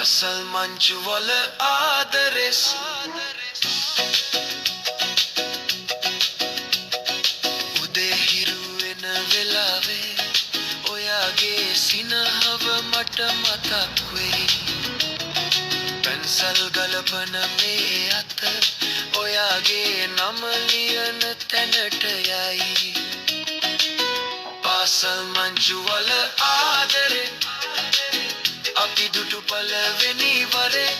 පාසල් මංචුවල ආදරෙස් උදේ හිරු වෙන වෙලාවේ ඔයාගේ සිනහව මට මතක් වෙයි පැන්සල් ගලපන මේ අත ඔයාගේ නම ලියන තැනට යයි පාසල් මංචුවල ආදරේ අපි දුටු පළවෙනි වරේ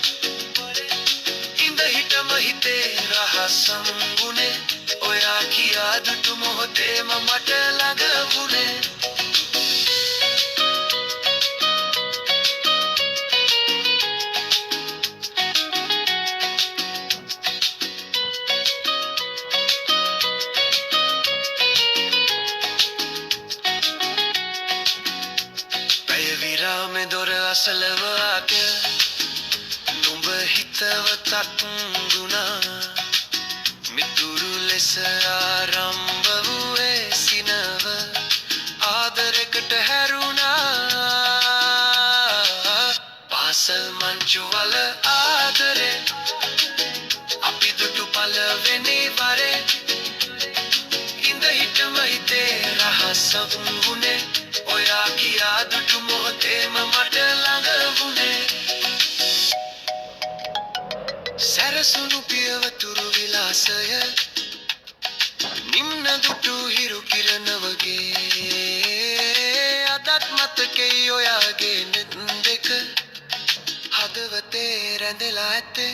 ඉඳ හිටම හිතේ රහසම් ගුනේ ඔයා කියා දුටු මොහොතේම මට ළඟ වුණේ විරාමේ දොර අසලව ආක නුඹ හිතවතක් දුනා මිතුරු ලෙස ආරම්භ වූයේ සිනව ආදරයකට හැරුණා පාසල් මංචුවල ආදරේ අපි දුටු පළවෙනි වරේ ඉඳ හිටම හිතේ රහසක් වුණේ ඔයා කියා දුටු මොහොතේම මට ළඟ වුණේ සැරසුණු පියවතුරු විලාසය නිම්න දුටු හිරු කිරණ වගේ අදත් මතකයි ඔයාගේ නෙත් දෙක හදවතේ රැඳලා ඇත්තේ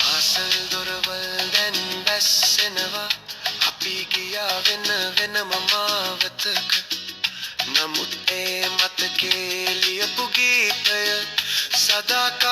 පාසල් දොරවල් දැන් බැස්සෙනවා අපි ගියා වෙනම මාවතක නමුත් ඒ මතකේ ලියපු ගීතය සදාකාලික